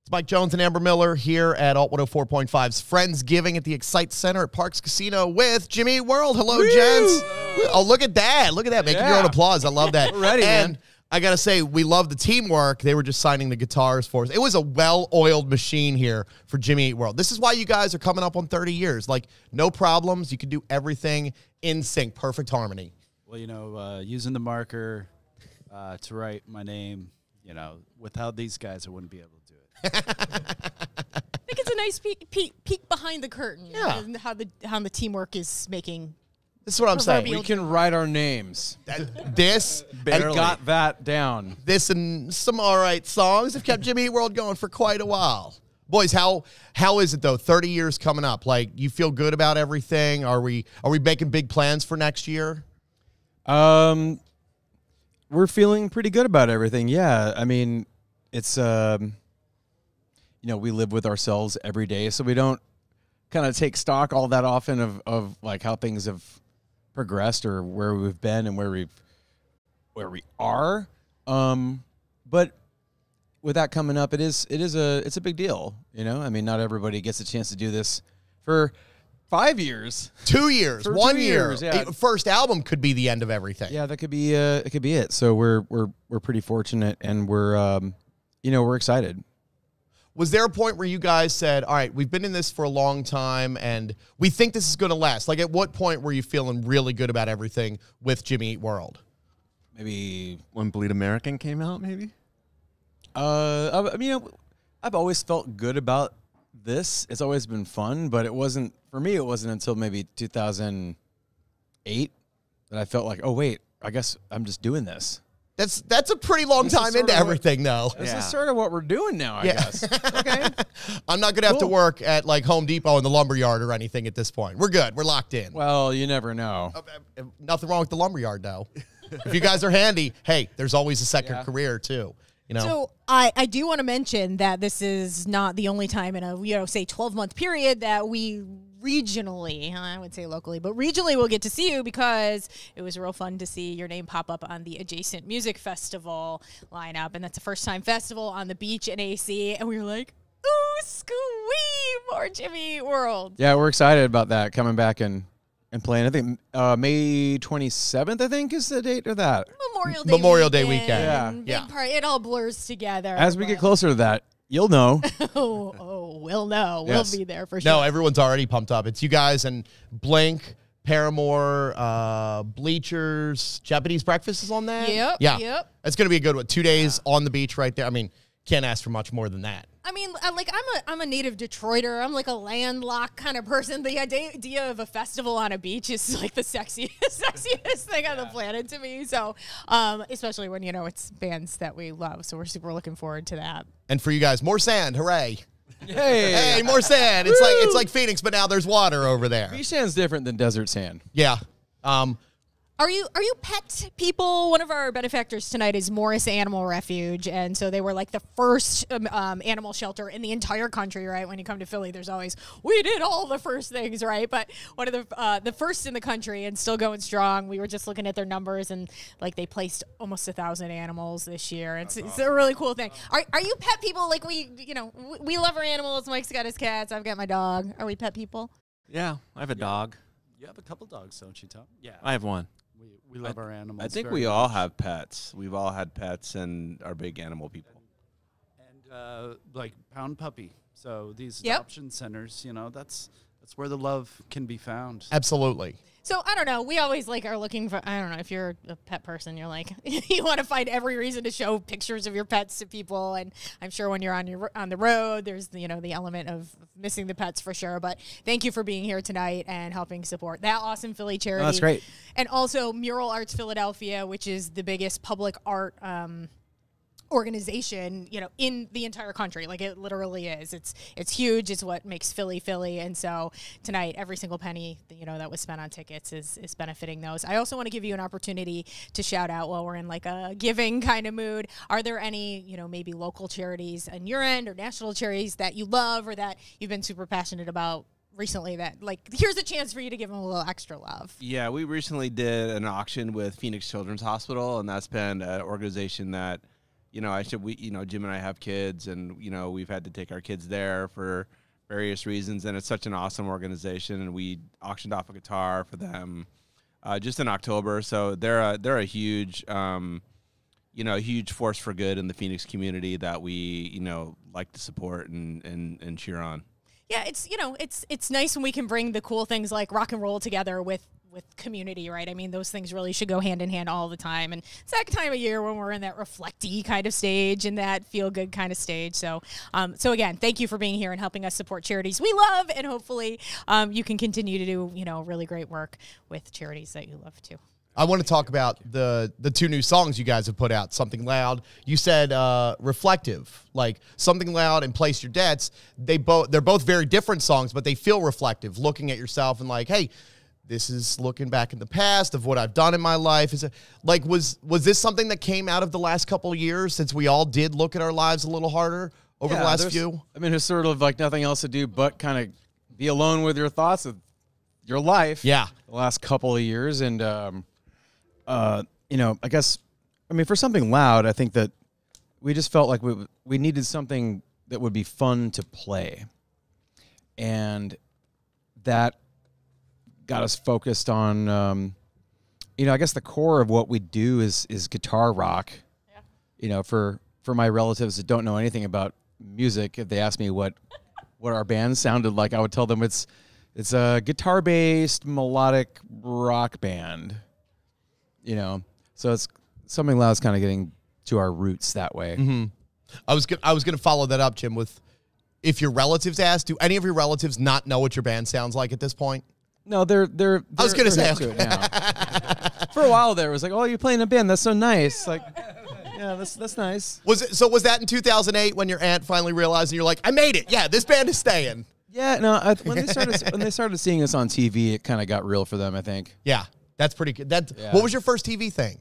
It's Mike Jones and Amber Miller here at Alt 104.5's Friendsgiving at the Excite Center at Parks Casino with Jimmy Eat World. Hello, gents. Oh, look at that. Look at that. Making your own applause. I love that. We're ready, and man. I got to say, we love the teamwork. They were just signing the guitars for us. It was a well-oiled machine here for Jimmy Eat World. This is why you guys are coming up on 30 years. Like, no problems. You can do everything in sync. Perfect harmony. Well, you know, using the marker to write my name, you know, without these guys, I wouldn't be able to do it. I think it's a nice peek behind the curtain. Yeah. And how the teamwork is making. This is what I'm saying. We can write our names. This Barely. Got that down. This and some all right songs have kept Jimmy Eat World going for quite a while. Boys, how is it though? 30 years coming up. Like, you feel good about everything? Are we making big plans for next year? We're feeling pretty good about everything. Yeah, I mean, it's you know, we live with ourselves every day, so we don't kind of take stock all that often of like how things have progressed or where we've been and where we are. But with that coming up, it's a big deal. You know, I mean, not everybody gets a chance to do this for 5 years, 2 years, for 1 2 year. years, yeah. First album could be the end of everything. Yeah, that could be it. So we're pretty fortunate, and we're excited. Was there a point where you guys said, all right, we've been in this for a long time and we think this is going to last? Like, at what point were you feeling really good about everything with Jimmy Eat World? Maybe when Bleed American came out, maybe? I mean, I've always felt good about this. It's always been fun, but it wasn't until maybe 2008 that I felt like, oh, wait, I guess I'm just doing this. That's a pretty long time into everything, though. This is sort of what we're doing now, I guess. Okay. I'm not going to have to work at, like, Home Depot in the lumberyard or anything at this point. We're good. We're locked in. Well, you never know. Nothing wrong with the lumberyard, though. If you guys are handy, hey, there's always a second career, too. You know? So I do want to mention that this is not the only time in a, say 12-month period that we regionally, I would say locally, but regionally we'll get to see you, because it was real fun to see your name pop up on the Adjacent Music Festival lineup. And that's a first-time festival on the beach in AC. And we were like, ooh, squee, more Jimmy Eat World. Yeah, we're excited about that, coming back and playing. I think May 27th, I think, is the date of that. Memorial Day weekend. Yeah. It all blurs together. As we get closer to that, you'll know. We'll know. Yes. We'll be there for sure. No, everyone's already pumped up. It's you guys and Blink, Paramore, Bleachers, Japanese Breakfast is on that? Yep. Yeah. Yep. It's going to be a good one. 2 days on the beach right there. I mean, can't ask for much more than that. I mean, I'm a native Detroiter. I'm like a landlocked kind of person. The idea of a festival on a beach is like the sexiest thing on the planet to me. So, especially when, it's bands that we love. So we're super looking forward to that. And for you guys, more sand. Hooray. Hey, more sand. It's like Phoenix, but now there's water over there. Beach sand's different than desert sand. Yeah. Are you pet people? One of our benefactors tonight is Morris Animal Refuge, and so they were like the first animal shelter in the entire country, right? When you come to Philly, there's always, we did all the first things, right? But one of the first in the country, and still going strong. We were just looking at their numbers, and like they placed almost 1,000 animals this year. It's a really cool thing. Are you pet people? Like we love our animals. Mike's got his cats. I've got my dog. Are we pet people? Yeah, I have a dog. You have a couple dogs, don't you, Tom? Yeah, I have one. We love our animals. I think we all have pets. We've all had pets and are big animal people. And like Pound Puppy. So these adoption centers, that's where the love can be found. Absolutely. So, I don't know. We always are looking for, I don't know, if you're a pet person, you're like, you want to find every reason to show pictures of your pets to people. And I'm sure when you're on the road, there's, the element of missing the pets for sure. But thank you for being here tonight and helping support that awesome Philly charity. Oh, that's great. And also Mural Arts Philadelphia, which is the biggest public art organization, in the entire country. Like, it literally is. It's huge. It's what makes Philly Philly. And so tonight, every single penny that was spent on tickets is benefiting those. I also want to give you an opportunity to shout out while we're in like a giving kind of mood. Are there any maybe local charities on your end or national charities that you love or that you've been super passionate about recently that, like, here's a chance for you to give them a little extra love? Yeah, we recently did an auction with Phoenix Children's Hospital, and that's been an organization that Jim and I have kids, and we've had to take our kids there for various reasons, and it's such an awesome organization, and we auctioned off a guitar for them just in October. So they're a huge huge force for good in the Phoenix community that we like to support and cheer on. Yeah, it's nice when we can bring the cool things like rock and roll together with community, right? I mean, those things really should go hand in hand all the time. And it's that time of year when we're in that reflecty kind of stage and that feel good kind of stage. So, so again, thank you for being here and helping us support charities we love, and hopefully you can continue to do really great work with charities that you love too. I want to talk about the 2 new songs you guys have put out. Something Loud. You said reflective, like Something Loud and Place Your Debts. They're both very different songs, but they feel reflective, looking at yourself and like, hey, this is looking back in the past of what I've done in my life. Is it like was this something that came out of the last couple of years, since we all did look at our lives a little harder over the last few? I mean, it's sort of like nothing else to do but kind of be alone with your thoughts of your life. Yeah, the last couple of years, and I guess, for Something Loud, I think that we just felt like we needed something that would be fun to play, and that got us focused on, I guess the core of what we do is guitar rock. Yeah. For my relatives that don't know anything about music, if they ask me what our band sounded like, I would tell them it's a guitar-based melodic rock band. So it's Something Loud is kind of getting to our roots that way. Mm-hmm. I was gonna follow that up, Jim, with if your relatives ask, do any of your relatives not know what your band sounds like at this point? No, they're I was gonna say, hip to it now. For a while there, it was like, oh, you're playing a band, that's so nice. Like, yeah, that's nice. Was that in 2008 when your aunt finally realized and you're like, I made it? Yeah, this band is staying. Yeah, no. When they started seeing us on TV, it kind of got real for them, I think. Yeah, that's pretty good. What was your first TV thing?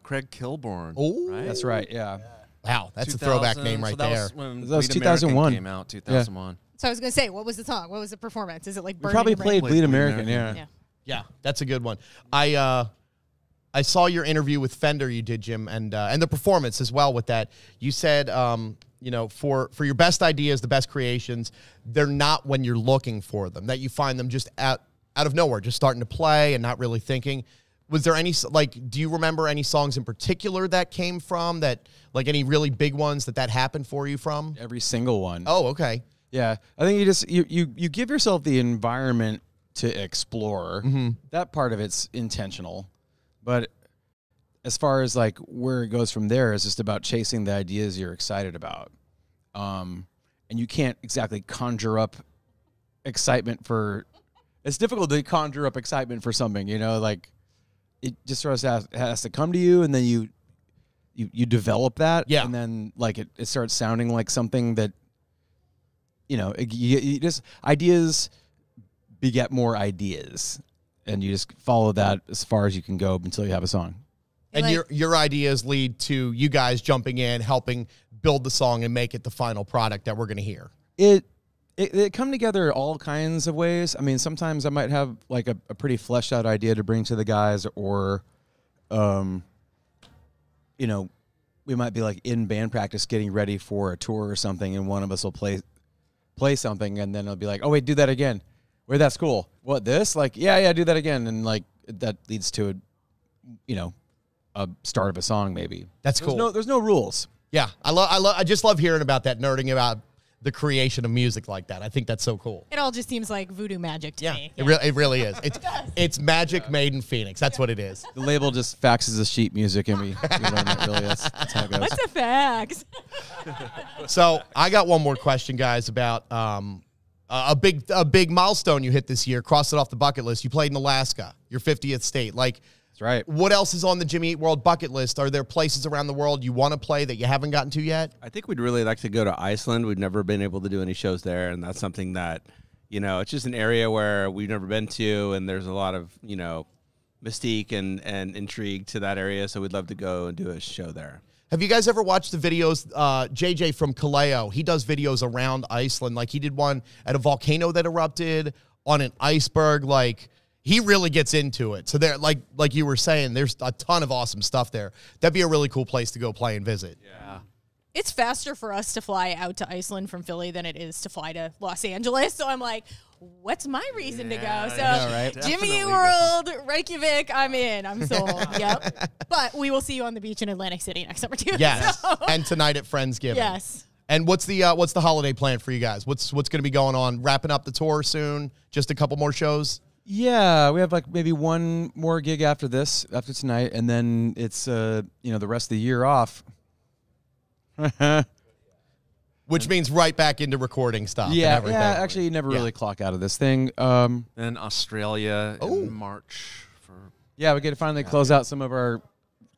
Craig Kilborn. Oh, right? That's right. Yeah. Wow, that's a throwback name right there. That was 2001. Came out 2001. So I was going to say, what was the song? What was the performance? Is it like We Burning probably the played Rain? Bleed American. Yeah, that's a good one. I saw your interview with Fender you did, Jim, and the performance as well with that. You said, for your best ideas, the best creations, they're not when you're looking for them, that you find them just out of nowhere, just starting to play and not really thinking. Was there any, do you remember any songs in particular that came from that, like any really big ones that happened for you from? Every single one. Oh, okay. Yeah, I think you give yourself the environment to explore. Mm-hmm. That part of it's intentional, but as far as like where it goes from there is just about chasing the ideas you're excited about, and you can't exactly conjure up excitement for. It's difficult to conjure up excitement for something, like it just sort of has to come to you, and then you develop that, yeah, and then like it starts sounding like something that. You just ideas beget more ideas, and you just follow that as far as you can go until you have a song. And your ideas lead to you guys jumping in, helping build the song and make it the final product that we're going to hear. It come together all kinds of ways. I mean, sometimes I might have like a pretty fleshed out idea to bring to the guys, or, we might be like in band practice getting ready for a tour or something, and one of us will play something, and then it'll be like, oh wait, do that again. Wait, that's cool. What, this? Like, yeah, do that again, and like that leads to a start of a song maybe. That's cool. There's no rules. Yeah, I just love hearing about that, nerding about the creation of music like that. I think that's so cool. It all just seems like voodoo magic to me. It really is. It's magic made in Phoenix. That's what it is. The label just faxes the sheet music, and we learn that really. That's how it goes. What's a fax? So I got one more question, guys, about a big milestone you hit this year. Crossed it off the bucket list. You played in Alaska, your 50th state. Like, that's right. What else is on the Jimmy Eat World bucket list? Are there places around the world you want to play that you haven't gotten to yet? I think we'd really like to go to Iceland. We've never been able to do any shows there, and that's something that, it's just an area where we've never been to, and there's a lot of, mystique and intrigue to that area, so we'd love to go and do a show there. Have you guys ever watched the videos? JJ from Kaleo, he does videos around Iceland. Like, he did one at a volcano that erupted, on an iceberg. Like, he really gets into it. So there, like you were saying, there's a ton of awesome stuff there. That'd be a really cool place to go play and visit. Yeah. It's faster for us to fly out to Iceland from Philly than it is to fly to Los Angeles. So I'm like, what's my reason to go? So right? Jimmy Eat World, Reykjavik, I'm in. I'm sold. Yep. But we will see you on the beach in Atlantic City next summer too. Yes, So. and tonight at Friendsgiving. Yes. And what's the holiday plan for you guys? What's going to be going on? Wrapping up the tour soon? Just a couple more shows? Yeah, we have like maybe one more gig after tonight, and then it's the rest of the year off. Which means right back into recording stuff. Yeah, and everything. yeah. Actually, you never really clock out of this thing. Then Australia in March. Yeah, we get to finally close out some of our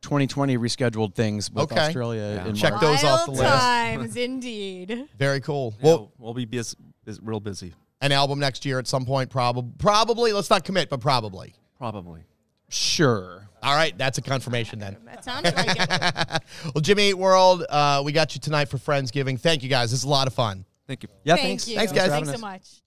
2020 rescheduled things with Okay. Australia in Check March. those off the Wild list. times, indeed. Very cool. Yeah, Well, we'll be real busy. an album next year at some point, probably. Let's not commit, but probably. Probably. Sure. All right, that's a confirmation then. That sounded like it. Well, Jimmy Eat World, we got you tonight for Friendsgiving. Thank you guys. This is a lot of fun. Thank you. Yeah, Thank thanks. you. Thanks, guys. Thanks for so having us. much.